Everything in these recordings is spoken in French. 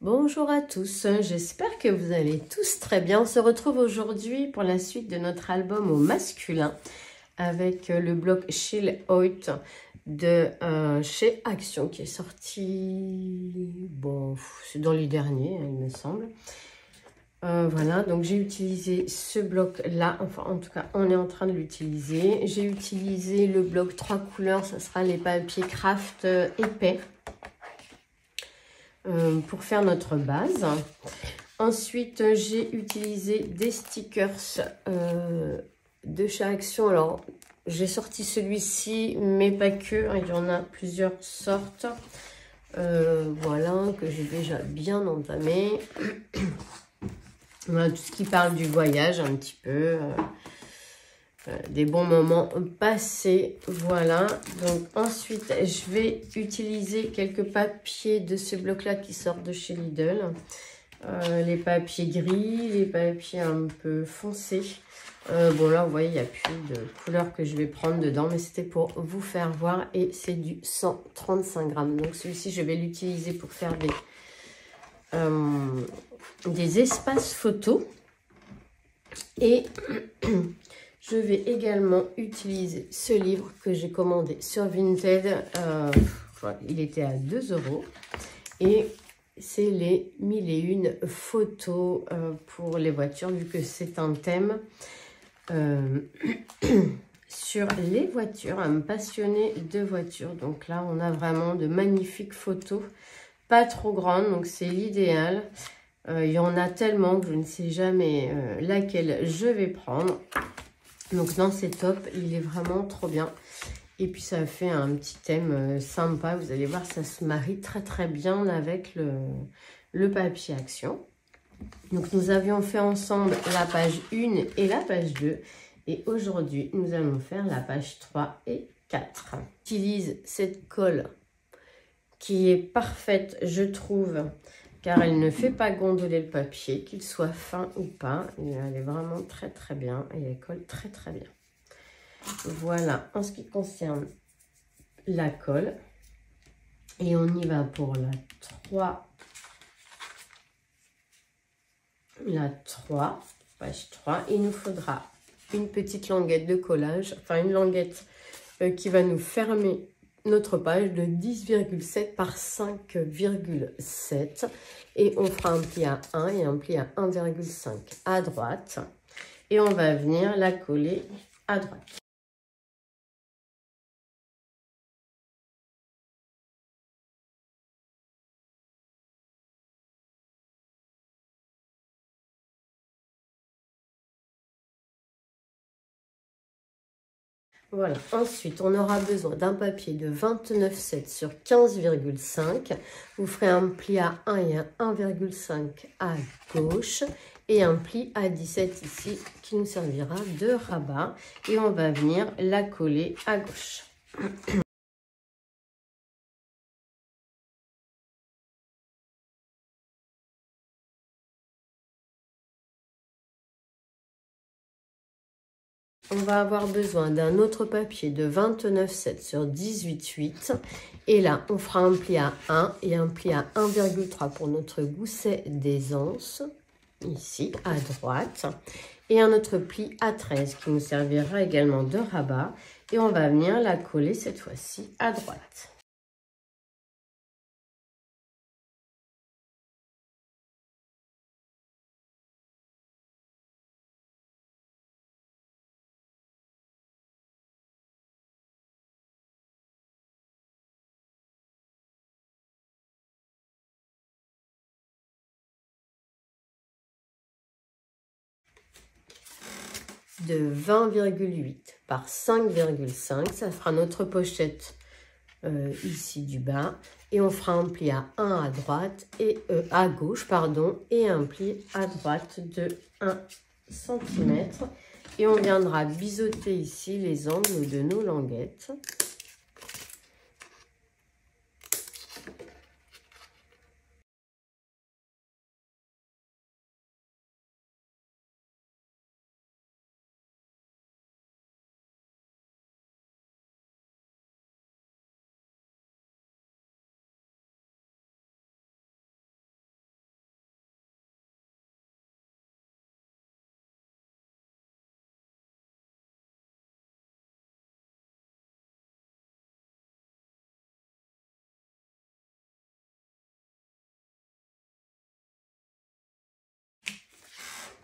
Bonjour à tous, j'espère que vous allez tous très bien. On se retrouve aujourd'hui pour la suite de notre album au masculin avec le bloc Chill Out de chez Action qui est sorti, bon, c'est dans les derniers, il me semble. Voilà, donc j'ai utilisé ce bloc-là, enfin en tout cas on est en train de l'utiliser. J'ai utilisé le bloc 3 couleurs, ça sera les papiers craft épais. Pour faire notre base. Ensuite, j'ai utilisé des stickers de chez Action. Alors, j'ai sorti celui-ci, mais pas que. Il y en a plusieurs sortes. Voilà, que j'ai déjà bien entamé. Voilà, tout ce qui parle du voyage un petit peu. Des bons moments passés, voilà. Donc ensuite je vais utiliser quelques papiers de ce bloc là qui sortent de chez Lidl, les papiers gris, les papiers un peu foncés. Bon là vous voyez il n'y a plus de couleur que je vais prendre dedans, mais c'était pour vous faire voir, et c'est du 135 grammes. Donc celui-ci je vais l'utiliser pour faire des espaces photos, et je vais également utiliser ce livre que j'ai commandé sur Vinted. Il était à 2 € et c'est les 1001 photos pour les voitures, vu que c'est un thème sur les voitures, un passionné de voitures. Donc là, on a vraiment de magnifiques photos, pas trop grandes, donc c'est l'idéal. Il y en a tellement que je ne sais jamais laquelle je vais prendre. Donc non, c'est top, il est vraiment trop bien. Et puis ça fait un petit thème sympa, vous allez voir, ça se marie très très bien avec le papier Action. Donc nous avions fait ensemble la page 1 et la page 2. Et aujourd'hui, nous allons faire la page 3 et 4. J'utilise cette colle qui est parfaite, je trouve, car elle ne fait pas gondoler le papier, qu'il soit fin ou pas. Elle est vraiment très très bien et elle colle très très bien. Voilà, en ce qui concerne la colle. Et on y va pour la 3. La 3, page 3. Il nous faudra une petite languette de collage, enfin une languette qui va nous fermer notre page de 10,7 par 5,7. Et on fera un pli à 1 et un pli à 1,5 à droite. Et on va venir la coller à droite. Voilà, ensuite on aura besoin d'un papier de 29,7 sur 15,5. Vous ferez un pli à 1 et un 1,5 à gauche et un pli à 17 ici qui nous servira de rabat. Et on va venir la coller à gauche. On va avoir besoin d'un autre papier de 29,7 sur 18,8. Et là, on fera un pli à 1 et un pli à 1,3 pour notre gousset d'aisance, ici à droite. Et un autre pli à 13 qui nous servira également de rabat. Et on va venir la coller cette fois-ci à droite. De 20,8 par 5,5, ça fera notre pochette ici du bas, et on fera un pli à 1 à droite et à gauche pardon, et un pli à droite de 1 cm, et on viendra biseauter ici les angles de nos languettes.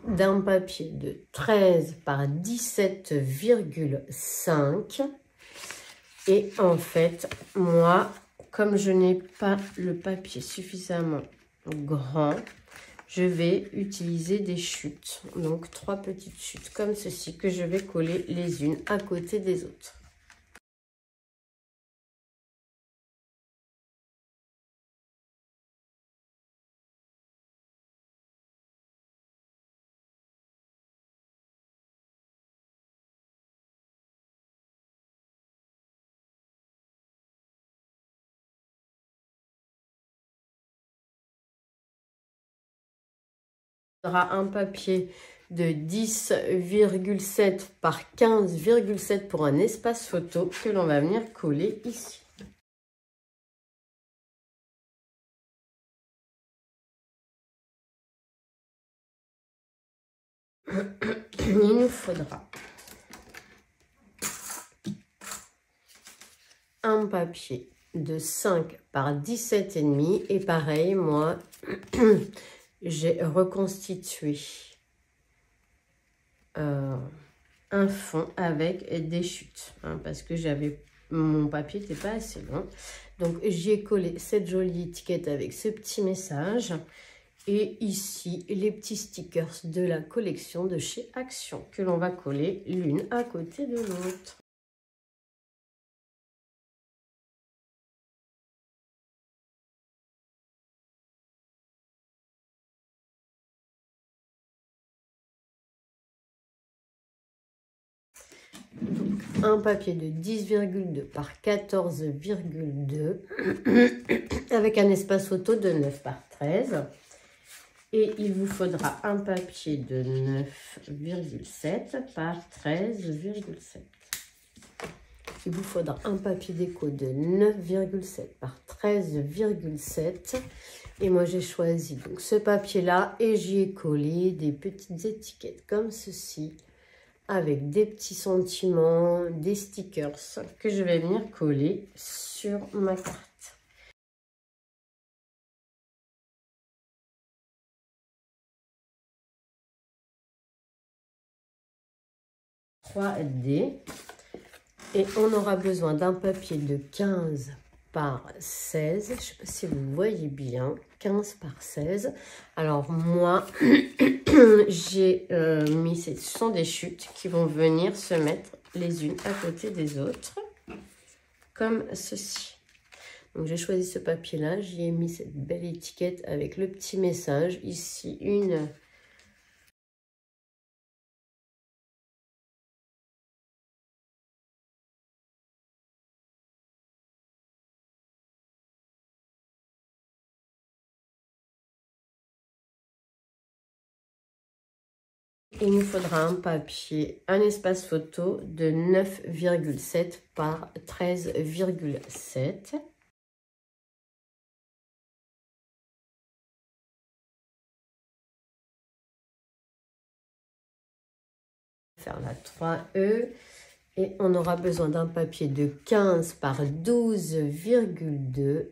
d'un papier de 13 par 17,5. Et en fait, moi, comme je n'ai pas le papier suffisamment grand, je vais utiliser des chutes. Donc, 3 petites chutes comme ceci que je vais coller les unes à côté des autres. Aura un papier de 10,7 par 15,7 pour un espace photo que l'on va venir coller ici. Il nous faudra un papier de 5 par 17,5 et pareil, moi, j'ai reconstitué un fond avec des chutes, hein, parce que mon papier n'était pas assez long. Donc, j'y ai collé cette jolie étiquette avec ce petit message. Et ici, les petits stickers de la collection de chez Action que l'on va coller l'une à côté de l'autre. Donc, un papier de 10,2 par 14,2 avec un espace photo de 9 par 13. Et il vous faudra un papier de 9,7 par 13,7. Il vous faudra un papier déco de 9,7 par 13,7. Et moi, j'ai choisi donc ce papier-là et j'y ai collé des petites étiquettes comme ceci, avec des petits sentiments, des stickers que je vais venir coller sur ma carte. 3D. Et on aura besoin d'un papier de 15 par 16. Je ne sais pas si vous voyez bien. 15 par 16. Alors moi, j'ai mis, ce sont des chutes qui vont venir se mettre les unes à côté des autres. Comme ceci. Donc j'ai choisi ce papier-là. J'y ai mis cette belle étiquette avec le petit message. Ici, une... Il nous faudra un papier, un espace photo de 9,7 par 13,7. Faire la 3E. Et on aura besoin d'un papier de 15 par 12,2.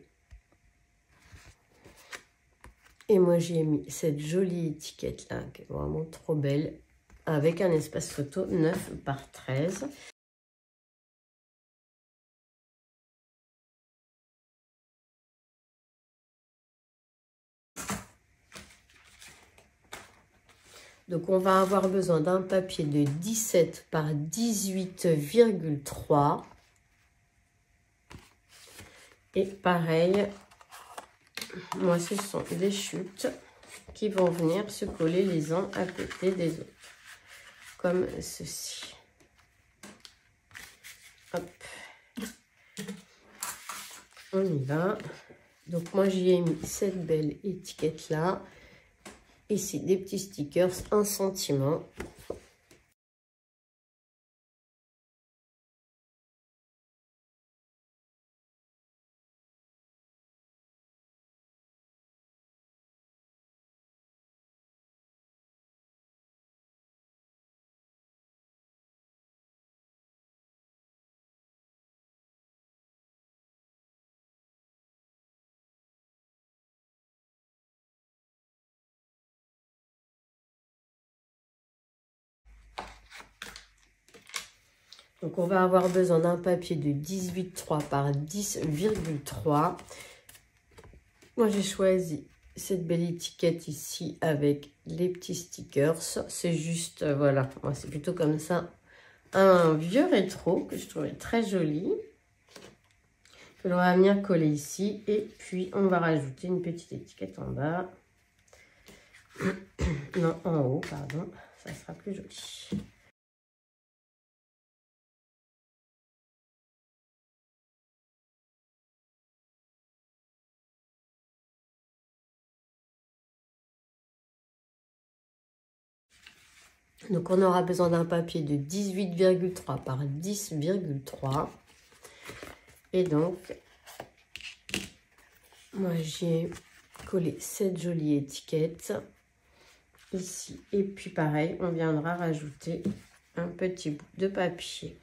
Et moi, j'ai mis cette jolie étiquette-là, qui est vraiment trop belle, avec un espace photo 9 par 13. Donc, on va avoir besoin d'un papier de 17 par 18,3. Et pareil, moi, ce sont des chutes qui vont venir se coller les uns à côté des autres. Comme ceci. Hop. On y va. Donc, moi, j'y ai mis cette belle étiquette-là. Ici, des petits stickers, un sentiment. Donc on va avoir besoin d'un papier de 18,3 par 10,3. Moi j'ai choisi cette belle étiquette ici avec les petits stickers. C'est juste, voilà, c'est plutôt comme ça. Un vieux rétro que je trouvais très joli. Que l'on va venir coller ici. Et puis on va rajouter une petite étiquette en bas. Non, en haut, pardon. Ça sera plus joli. Donc on aura besoin d'un papier de 18,3 par 10,3. Et donc, moi j'ai collé cette jolie étiquette ici. Et puis pareil, on viendra rajouter un petit bout de papier.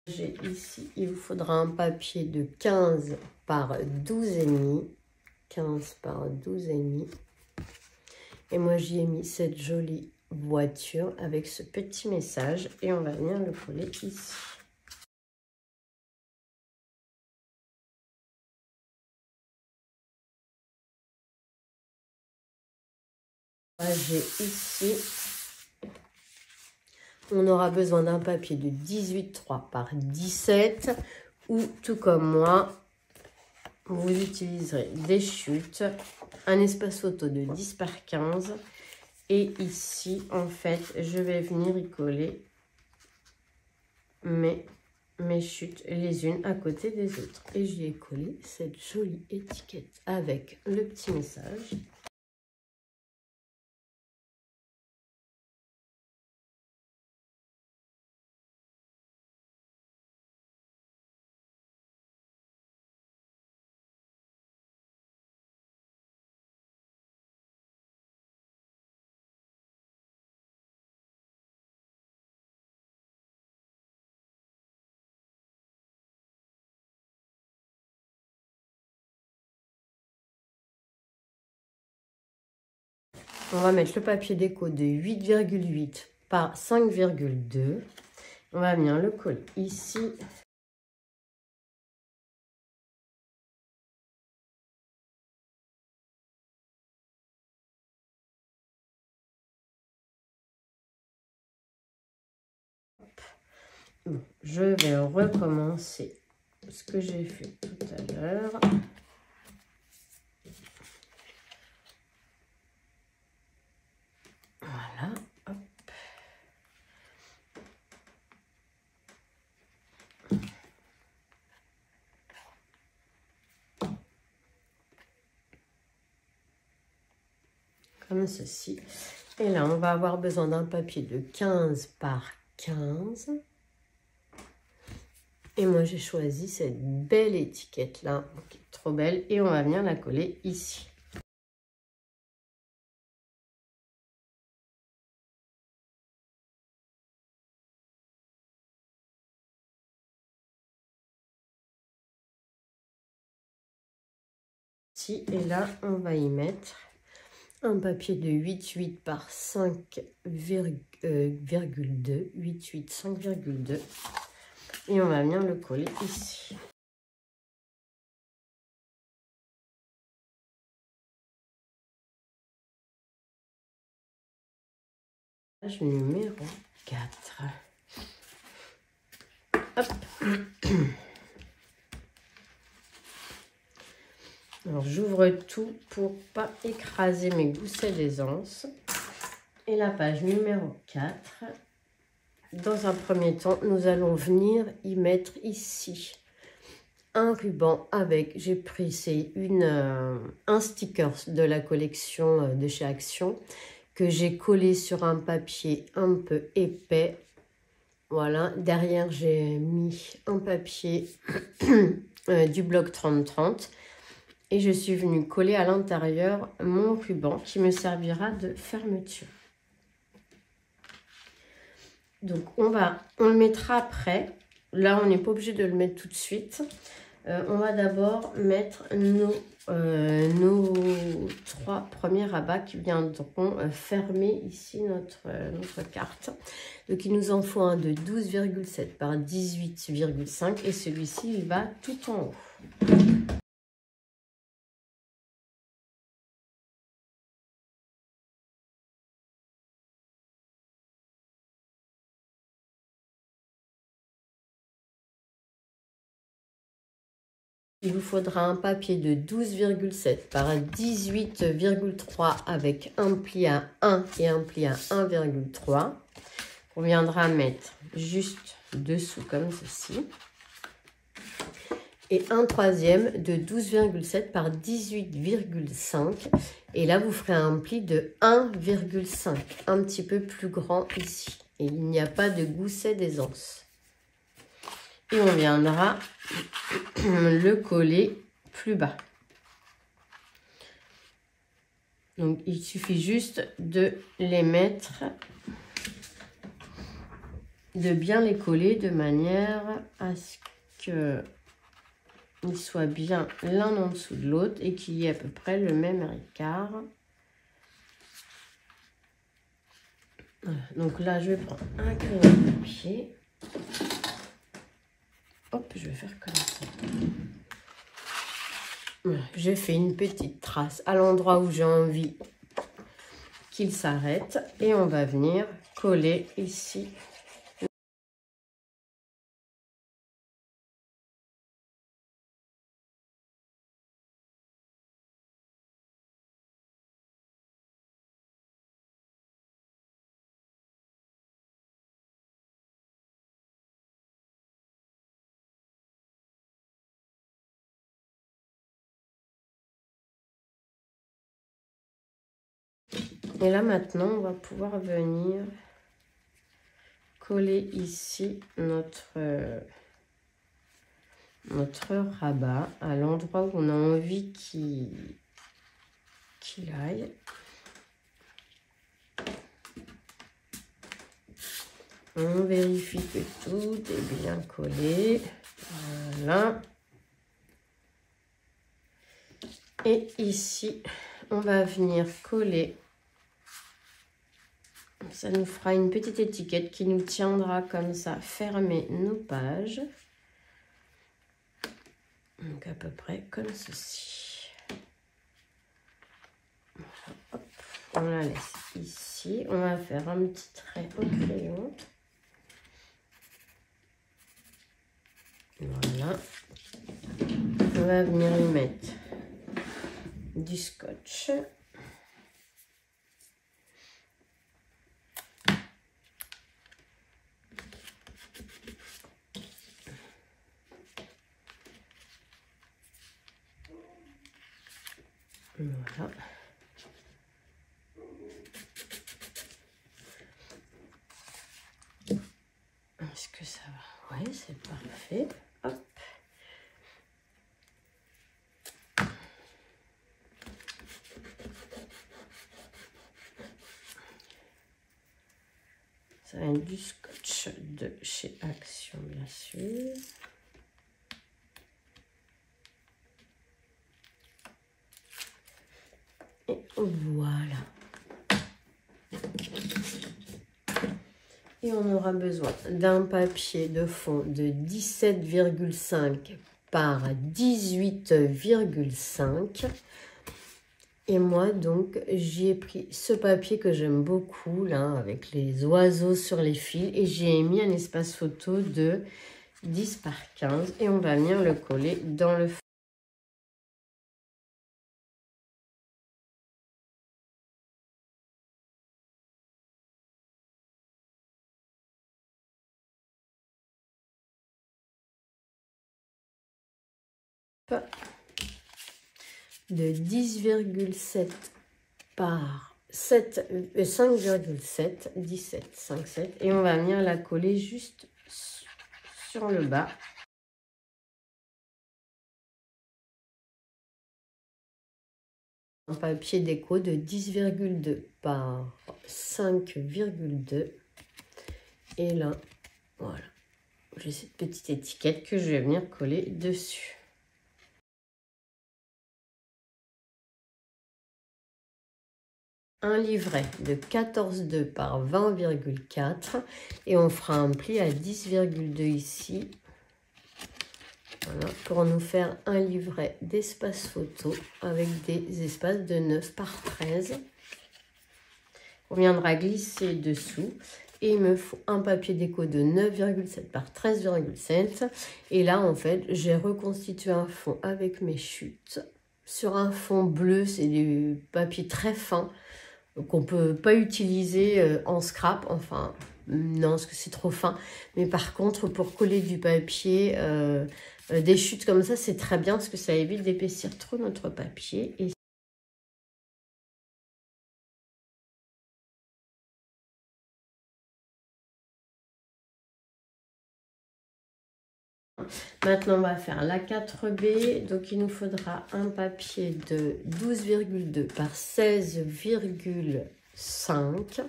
J'ai ici, il vous faudra un papier de 15 par 12,5. 15 par 12,5. Et moi, j'y ai mis cette jolie voiture avec ce petit message. Et on va venir le coller ici. J'ai ici... On aura besoin d'un papier de 18,3 par 17 ou tout comme moi, vous utiliserez des chutes, un espace photo de 10 par 15 et ici en fait je vais venir y coller mes chutes les unes à côté des autres et j'y ai collé cette jolie étiquette avec le petit message. On va mettre le papier déco de 8,8 par 5,2. On va venir le coller ici. Bon, je vais recommencer ce que j'ai fait tout à l'heure. Voilà, hop. Comme ceci. Et là, on va avoir besoin d'un papier de 15 par 15. Et moi, j'ai choisi cette belle étiquette-là, qui est trop belle. Et on va venir la coller ici. Et là, on va y mettre un papier de 8,8 par 5,2. 8,8, 5,2. Et on va venir le coller ici. Page numéro 4. Hop. Alors, j'ouvre tout pour pas écraser mes goussets d'aisance. Et la page numéro 4. Dans un premier temps, nous allons venir y mettre ici un ruban avec, j'ai pris, c'est un sticker de la collection de chez Action que j'ai collé sur un papier un peu épais. Voilà, derrière j'ai mis un papier du bloc 30-30 et je suis venue coller à l'intérieur mon ruban qui me servira de fermeture. Donc on le mettra après. là, on n'est pas obligé de le mettre tout de suite. On va d'abord mettre nos 3 premiers rabats qui viendront fermer ici notre carte. Donc, il nous en faut un de 12,7 par 18,5 et celui-ci, il va tout en haut. Il vous faudra un papier de 12,7 par 18,3 avec un pli à 1 et un pli à 1,3. On viendra mettre juste dessous comme ceci. Et un troisième de 12,7 par 18,5. Et là, vous ferez un pli de 1,5, un petit peu plus grand ici. Et il n'y a pas de gousset d'aisance. Et on viendra le coller plus bas. Donc, il suffit juste de les mettre, de bien les coller de manière à ce qu'ils soient bien l'un en dessous de l'autre et qu'il y ait à peu près le même écart. Voilà. Donc là, je vais prendre un crayon de papier. Hop, je vais faire comme ça. Voilà, j'ai fait une petite trace à l'endroit où j'ai envie qu'il s'arrête. Et on va venir coller ici. Et là maintenant, on va pouvoir venir coller ici notre rabat à l'endroit où on a envie qu'il aille. On vérifie que tout est bien collé. Voilà. Et ici, on va venir coller. Ça nous fera une petite étiquette qui nous tiendra comme ça, fermer nos pages. Donc à peu près comme ceci. Voilà, hop, on la laisse ici. On va faire un petit trait au crayon. Voilà. On va venir y mettre du scotch. Voilà. Est-ce que ça va? Oui, c'est parfait. Hop. Ça va être du scotch de chez Action, bien sûr. Et voilà. Et on aura besoin d'un papier de fond de 17,5 par 18,5. Et moi, donc, j'ai pris ce papier que j'aime beaucoup, là, avec les oiseaux sur les fils. Et j'ai mis un espace photo de 10 par 15. Et on va venir le coller dans le fond. De 10,7 par 5,7, 17, 5, 7. Et on va venir la coller juste sur le bas. Un papier déco de 10,2 par 5,2. Et là, voilà. j'ai cette petite étiquette que je vais venir coller dessus. Un livret de 14,2 par 20,4 et on fera un pli à 10,2 ici. Voilà, pour nous faire un livret d'espace photo avec des espaces de 9 par 13. On viendra glisser dessous et il me faut un papier déco de 9,7 par 13,7. Et là, en fait, j'ai reconstitué un fond avec mes chutes. Sur un fond bleu, c'est du papier très fin qu'on ne peut pas utiliser en scrap. Enfin, non, parce que c'est trop fin. Mais par contre, pour coller du papier, des chutes comme ça, c'est très bien parce que ça évite d'épaissir trop notre papier. Et maintenant, on va faire la 4B. Donc, il nous faudra un papier de 12,2 par 16,5.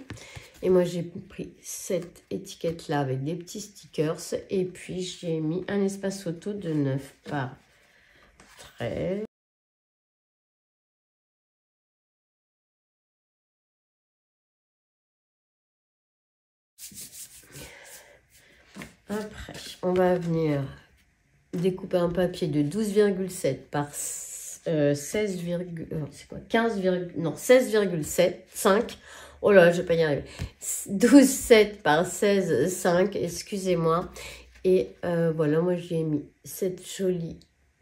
Et moi, j'ai pris cette étiquette-là avec des petits stickers. Et puis, j'ai mis un espace photo de 9 par 13. Après, on va venir découper un papier de 12,7 par 16,7, oh là, je vais pas y arriver. 12,7 par 16,5, excusez-moi. Et voilà, moi j'ai mis cette jolie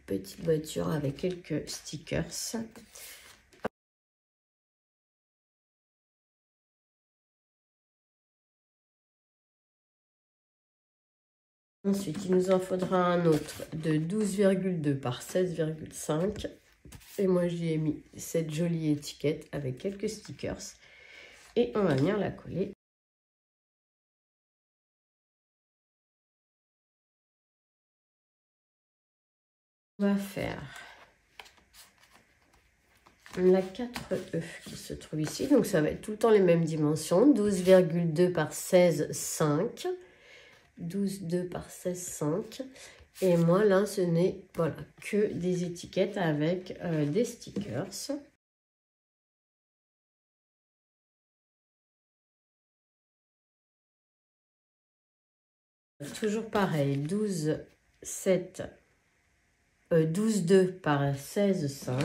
petite voiture avec quelques stickers. Ensuite, il nous en faudra un autre de 12,2 par 16,5. Et moi, j'y ai mis cette jolie étiquette avec quelques stickers. Et on va venir la coller. On va faire la 4E qui se trouve ici. Donc, ça va être tout le temps les mêmes dimensions. 12,2 par 16,5. 12,2 par 16,5. Et moi, là, ce n'est voilà, que des étiquettes avec des stickers. Toujours pareil, 12,2 par 16,5.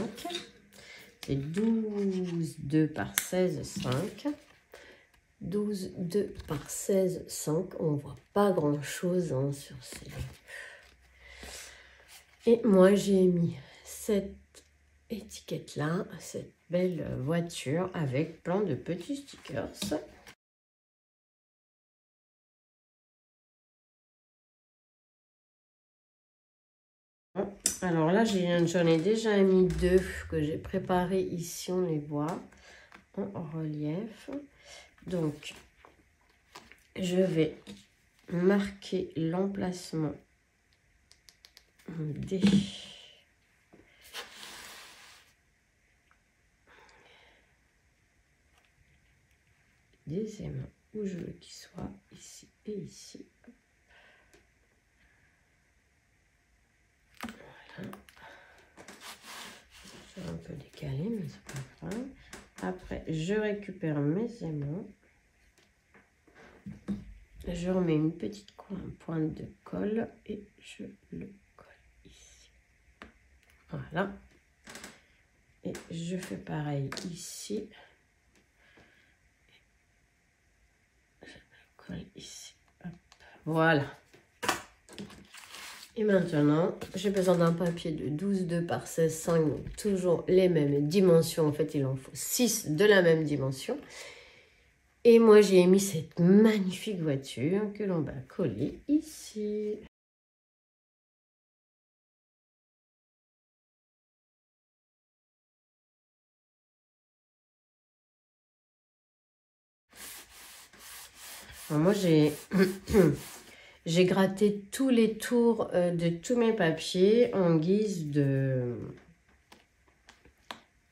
C'est 12,2 par 16,5. 12,2 par 16,5. On ne voit pas grand-chose hein, sur ces... Et moi, j'ai mis cette étiquette-là, cette belle voiture avec plein de petits stickers. Alors là, j'en ai déjà mis deux que j'ai préparés ici, on les voit en relief. Donc, je vais marquer l'emplacement des aimants où je veux qu'ils soient, ici et ici. Voilà. Je vais un peu décaler, mais c'est pas grave. Après, je récupère mes aimants. Je remets une petite pointe de colle et je le colle ici. Voilà. Et je fais pareil ici. Je le colle ici. Hop. Voilà. Et maintenant, j'ai besoin d'un papier de 12,2 par 16,5. Donc toujours les mêmes dimensions. En fait, il en faut 6 de la même dimension. Et moi, j'ai mis cette magnifique voiture que l'on va coller ici. Alors moi, j'ai gratté tous les tours de tous mes papiers en guise de...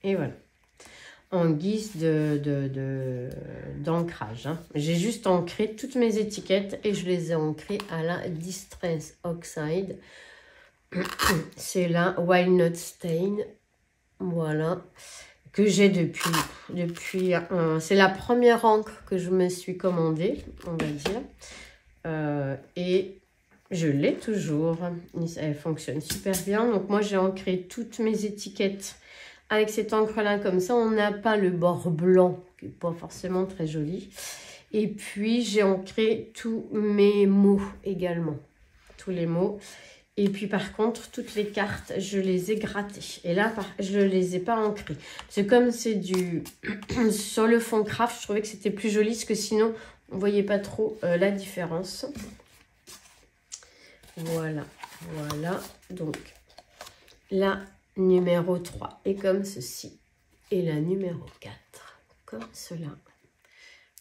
Et voilà. en guise d'ancrage. J'ai juste ancré toutes mes étiquettes et je les ai ancrées à la Distress Oxide. C'est la Walnut Stain, voilà, que j'ai depuis c'est la première encre que je me suis commandée, on va dire, et je l'ai toujours. Elle fonctionne super bien. Donc moi j'ai ancré toutes mes étiquettes avec cette encre là, comme ça on n'a pas le bord blanc qui n'est pas forcément très joli. Et puis j'ai ancré tous mes mots également, tous les mots. Et puis par contre, toutes les cartes, je les ai grattées. Et là, je ne les ai pas ancrées. C'est comme c'est du... sur le fond craft, je trouvais que c'était plus joli, parce que sinon, on ne voyait pas trop la différence. Voilà, voilà. Donc, la numéro 3 est comme ceci. Et la numéro 4, comme cela.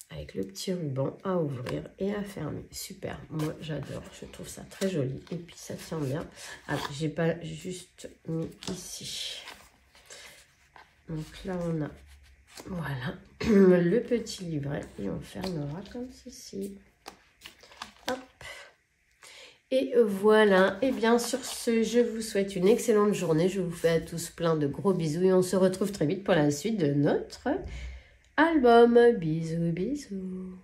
Avec le petit ruban à ouvrir et à fermer. Super, moi j'adore, je trouve ça très joli. Et puis ça tient bien. Ah, j'ai pas juste mis ici. Donc là on a, voilà, le petit livret. Et on fermera comme ceci. Hop. Et voilà, et bien sur ce, je vous souhaite une excellente journée. Je vous fais à tous plein de gros bisous. Et on se retrouve très vite pour la suite de notre album. Bisous, bisous.